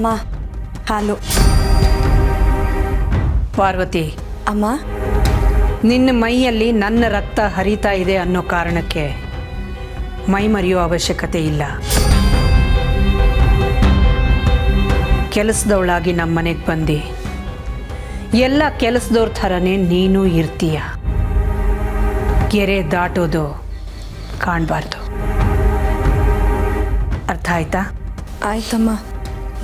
ಅಮ್ಮ ಹಾಲು. ಪಾರ್ವತಿ, ಅಮ್ಮ, ನಿನ್ನ ಮೈಯಲ್ಲಿ ನನ್ನ ರಕ್ತ ಹರಿತಾ ಇದೆ ಅನ್ನೋ ಕಾರಣಕ್ಕೆ ಮೈ ಮರೆಯೋ ಅವಶ್ಯಕತೆ ಇಲ್ಲ. ಕೆಲಸದವಳಾಗಿ ನಮ್ಮ ಮನೆಗೆ ಬಂದು ಎಲ್ಲ ಕೆಲಸದವ್ರ ಥರನೇ ನೀನು ಇರ್ತೀಯ. ಗೆರೆ ದಾಟೋದು ಕಾಣಬಾರ್ದು. ಅರ್ಥ ಆಯ್ತಾ? ಆಯ್ತಮ್ಮ,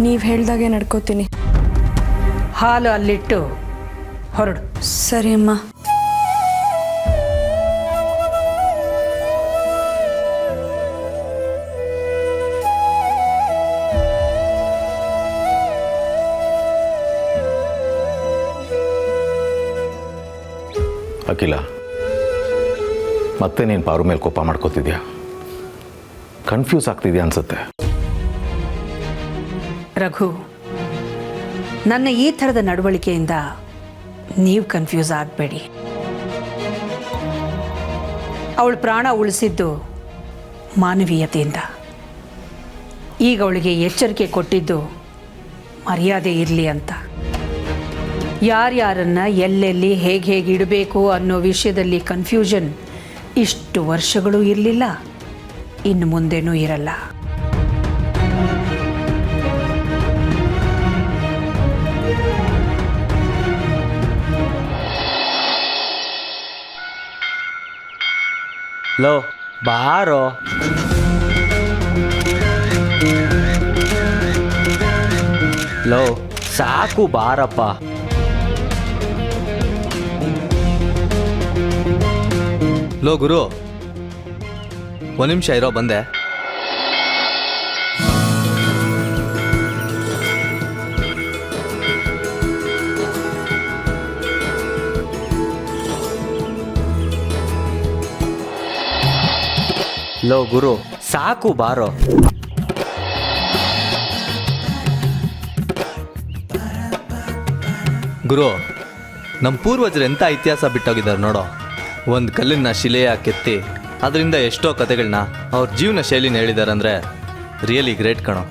ನೀವು ಹೇಳ್ದಾಗೆ ನಡ್ಕೋತೀನಿ. ಹಾಲು ಅಲ್ಲಿಟ್ಟು ಹೊರಡು. ಸರಿ ಅಮ್ಮ. ಅಖಿಲ, ಮತ್ತೆ ನೀನು ಪಾರು ಮೇಲೆ ಕೋಪ ಮಾಡ್ಕೋತಿದ್ಯಾ? ಕನ್ಫ್ಯೂಸ್ ಆಗ್ತಿದ್ಯಾ ಅನ್ಸುತ್ತೆ. ರಘು, ನನ್ನ ಈ ಥರದ ನಡವಳಿಕೆಯಿಂದ ನೀವು ಕನ್ಫ್ಯೂಸ್ ಆಗಬೇಡಿ. ಅವಳು ಪ್ರಾಣ ಉಳಿಸಿದ್ದು ಮಾನವೀಯತೆಯಿಂದ. ಈಗ ಅವಳಿಗೆ ಎಚ್ಚರಿಕೆ ಕೊಟ್ಟಿದ್ದು ಮರ್ಯಾದೆ ಇರಲಿ ಅಂತ. ಯಾರ್ಯಾರನ್ನು ಎಲ್ಲೆಲ್ಲಿ ಹೇಗೆ ಇಡಬೇಕು ಅನ್ನೋ ವಿಷಯದಲ್ಲಿ ಕನ್ಫ್ಯೂಷನ್ ಇಷ್ಟು ವರ್ಷಗಳು ಇರಲಿಲ್ಲ, ಇನ್ನು ಮುಂದೆನೂ ಇರಲ್ಲ. ಲೋ ಬಾರೋ. ಲೋ ಸಾಕು ಬಾರಪ್ಪ. ಲೋ ಗುರು, ಒಂದು ನಿಮಿಷ ಇರೋ, ಬಂದೆ. ಲೋ ಗುರು ಸಾಕು ಬಾರೋ. ಗುರು, ನಮ್ಮ ಪೂರ್ವಜರು ಎಂಥ ಇತಿಹಾಸ ಬಿಟ್ಟೋಗಿದ್ದಾರೆ ನೋಡೋ. ಒಂದು ಕಲ್ಲಿನ ಶಿಲೆಯ ಕೆತ್ತಿ ಅದರಿಂದ ಎಷ್ಟೋ ಕತೆಗಳನ್ನ ಅವ್ರ ಜೀವನ ಶೈಲಿನ ಹೇಳಿದ್ದಾರೆ ಅಂದರೆ ರಿಯಲಿ ಗ್ರೇಟ್ ಕಣೋ.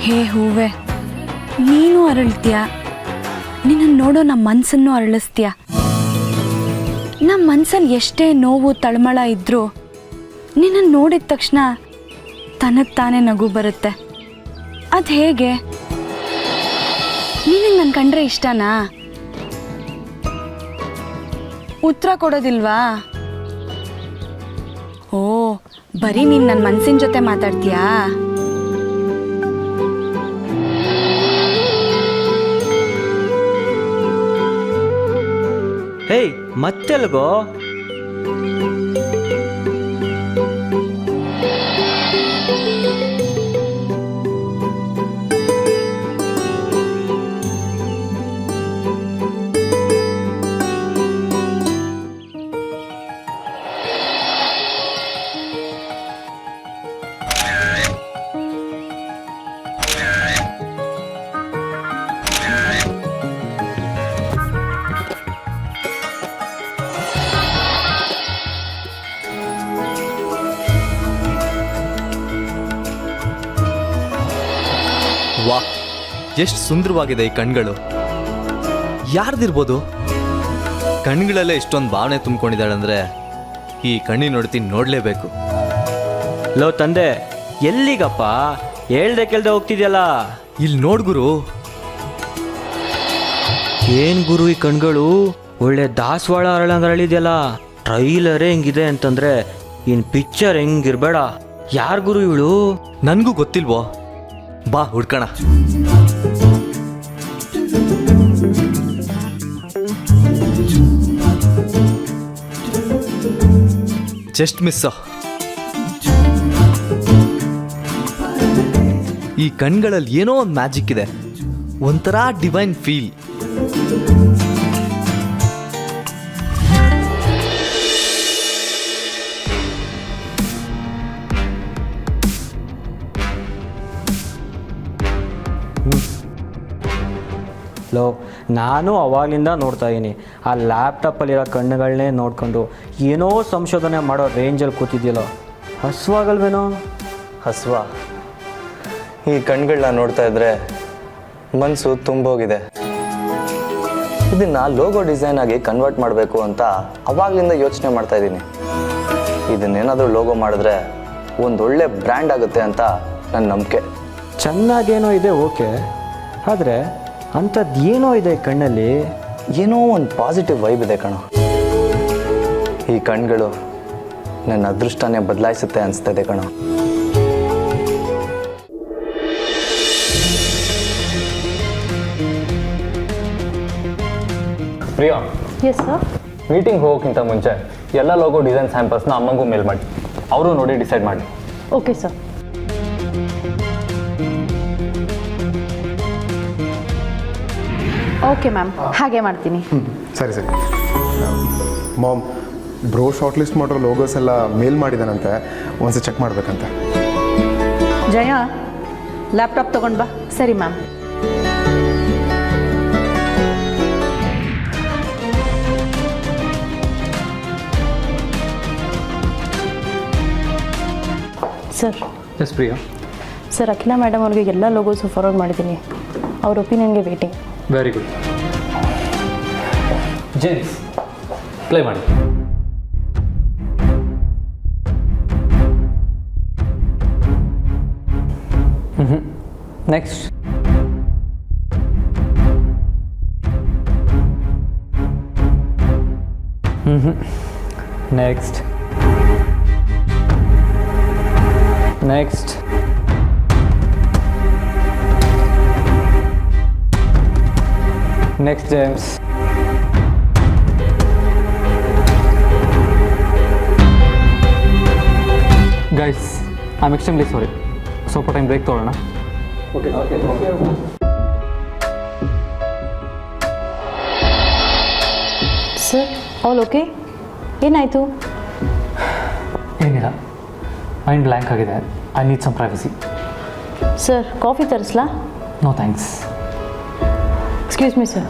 ಹೇ ಹೂವೆ, ನೀನು ಅರಳ್ತೀಯ, ನಿನ್ನನ್ನು ನೋಡೋ ನಮ್ಮ ಮನಸ್ಸನ್ನು ಅರಳಿಸ್ತೀಯ. ನಮ್ಮ ಮನಸ್ಸಲ್ಲಿ ಎಷ್ಟೇ ನೋವು ತಳಮಳ ಇದ್ದರೂ ನಿನ್ನನ್ನು ನೋಡಿದ ತಕ್ಷಣ ತನಗೆ ತಾನೇ ನಗು ಬರುತ್ತೆ. ಅದು ಹೇಗೆ? ನಿನಗೆ ನನ್ನ ಕಂಡ್ರೆ ಇಷ್ಟನಾ? ಉತ್ತರ ಕೊಡೋದಿಲ್ವಾ? ಓ, ಬರೀ ನೀನು ನನ್ನ ಮನಸ್ಸಿನ ಜೊತೆ ಮಾತಾಡ್ತೀಯಾ? ಹೇಯ್ ಮತ್ತೆಲ್ಗೋ? ವಾ, ಎಷ್ಟು ಸುಂದರವಾಗಿದೆ ಈ ಕಣ್ಗಳು. ಯಾರ್ದಿರ್ಬೋದು? ಕಣ್ಗಳಲ್ಲೇ ಇಷ್ಟೊಂದು ಭಾವನೆ ತುಂಬಿಕೊಂಡಿದ್ದಾಳಂದ್ರೆ ಈ ಕಣ್ಣಿ ನೋಡಲೇಬೇಕು. ಲೋ ತಂದೆ, ಎಲ್ಲಿಗಪ್ಪ? ಹೇಳ್ದೆ ಕೇಳ್ದೆ ಹೋಗ್ತಿದ್ಯಲ್ಲ. ಇಲ್ಲಿ ನೋಡ್ ಗುರು. ಏನ್ ಗುರು ಈ ಕಣ್ಗಳು? ಒಳ್ಳೆ ದಾಸವಾಳ ಅರಳಿದ್ಯಲ್ಲ. ಟ್ರೈಲರೇ ಹೆಂಗಿದೆ ಅಂತಂದ್ರೆ ಇನ್ ಪಿಕ್ಚರ್ ಹೆಂಗಿರ್ಬೇಡ. ಯಾರ್ ಗುರು ಇವಳು? ನನಗೂ ಗೊತ್ತಿಲ್ವೋ, ಬಾ ಹುಡ್ಕಣ. Just miss. ಈ ಕಣ್ಗಳಲ್ಲಿ ಏನೋ ಒಂದು ಮ್ಯಾಜಿಕ್ ಇದೆ, ಒಂಥರ ಡಿವೈನ್ ಫೀಲ್. ಲೋ, ನಾನು ಅವಾಗಲಿಂದ ನೋಡ್ತಾ ಇದ್ದೀನಿ. ಆ ಲ್ಯಾಪ್ಟಾಪಲ್ಲಿರೋ ಕಣ್ಣುಗಳನ್ನೇ ನೋಡ್ಕೊಂಡು ಏನೋ ಸಂಶೋಧನೆ ಮಾಡೋ ರೇಂಜಲ್ಲಿ ಕೂತಿದ್ಯಲ್ಲೋ, ಹಸುವಾಗಲ್ವೇನೋ? ಹಸುವ ಈ ಕಣ್ಗಳನ್ನ ನೋಡ್ತಾ ಇದ್ರೆ ಮನಸ್ಸು ತುಂಬೋಗಿದೆ. ಇದನ್ನು ಲೋಗೋ ಡಿಸೈನ್ ಆಗಿ ಕನ್ವರ್ಟ್ ಮಾಡಬೇಕು ಅಂತ ಅವಾಗಲಿಂದ ಯೋಚನೆ ಮಾಡ್ತಾ ಇದ್ದೀನಿ. ಇದನ್ನೇನಾದರೂ ಲೋಗೋ ಮಾಡಿದ್ರೆ ಒಂದೊಳ್ಳೆ ಬ್ರ್ಯಾಂಡ್ ಆಗುತ್ತೆ ಅಂತ ನನ್ನ ನಂಬಿಕೆ. ಚೆನ್ನಾಗೇನೋ ಇದೆ, ಓಕೆ. ಆದರೆ ಅಂಥದ್ದು ಏನೋ ಇದೆ ಕಣ್ಣಲ್ಲಿ. ಏನೋ ಒಂದು ಪಾಸಿಟಿವ್ ವೈಬ್ ಇದೆ ಕಣೋ. ಈ ಕಣ್ಗಳು ನನ್ನ ಅದೃಷ್ಟನೇ ಬದಲಾಯಿಸುತ್ತೆ ಅನಿಸ್ತಾ ಕಣೋ. Priya, yes sir. ಮೀಟಿಂಗ್ ಹೋಗೋಕ್ಕಿಂತ ಮುಂಚೆ ಎಲ್ಲ ಲೋಗೋ ಡಿಸೈನ್ ಸ್ಯಾಂಪಲ್ಸ್ನ ಅಮ್ಮಂಗೂ ಮೇಲ್ ಮಾಡಿ, ಅವರು ನೋಡಿ ಡಿಸೈಡ್ ಮಾಡಿ. Okay sir. ಓಕೆ ಮ್ಯಾಮ್, ಹಾಗೆ ಮಾಡ್ತೀನಿ. ಸರಿ ಮಾಮ್, ಬ್ರೋ ಶಾರ್ಟ್ ಲಿಸ್ಟ್ ಮಾಡಿರೋ ಲೋಗೋಸ್ ಎಲ್ಲ ಮೇಲ್ ಮಾಡಿದಾನಂತೆ, ಒಂದ್ಸತಿ ಚೆಕ್ ಮಾಡಬೇಕಂತೆ. ಜಯ, ಲ್ಯಾಪ್ಟಾಪ್ ತೊಗೊಂಡು ಬಾ. ಸರಿ ma'am. Sir. Yes Priya. Sir, Akhila madam ಅವ್ರಿಗೆ ಎಲ್ಲ ಲೋಗೋಸು ಫಾರ್ವರ್ಡ್ ಮಾಡಿದ್ದೀನಿ. ಅವ್ರ ಒಪಿನಿಯನ್ಗೆ waiting. Very good. James, play ಮಾಡಿ. Next. Next. Next. Next James. Guys, I am extremely sorry. ಸ್ವಲ್ಪ ಟೈಮ್ ಬ್ರೇಕ್ ತೊಗೊಳ್ಳೋಣ. Sir, all okay? ಏನಾಯಿತು? ಏನಿಲ್ಲ, ಮೈಂಡ್ ಬ್ಲ್ಯಾಂಕ್ ಆಗಿದೆ. I need some privacy. Sir, coffee ತರಿಸ್ಲಾ? No thanks. Excuse me sir.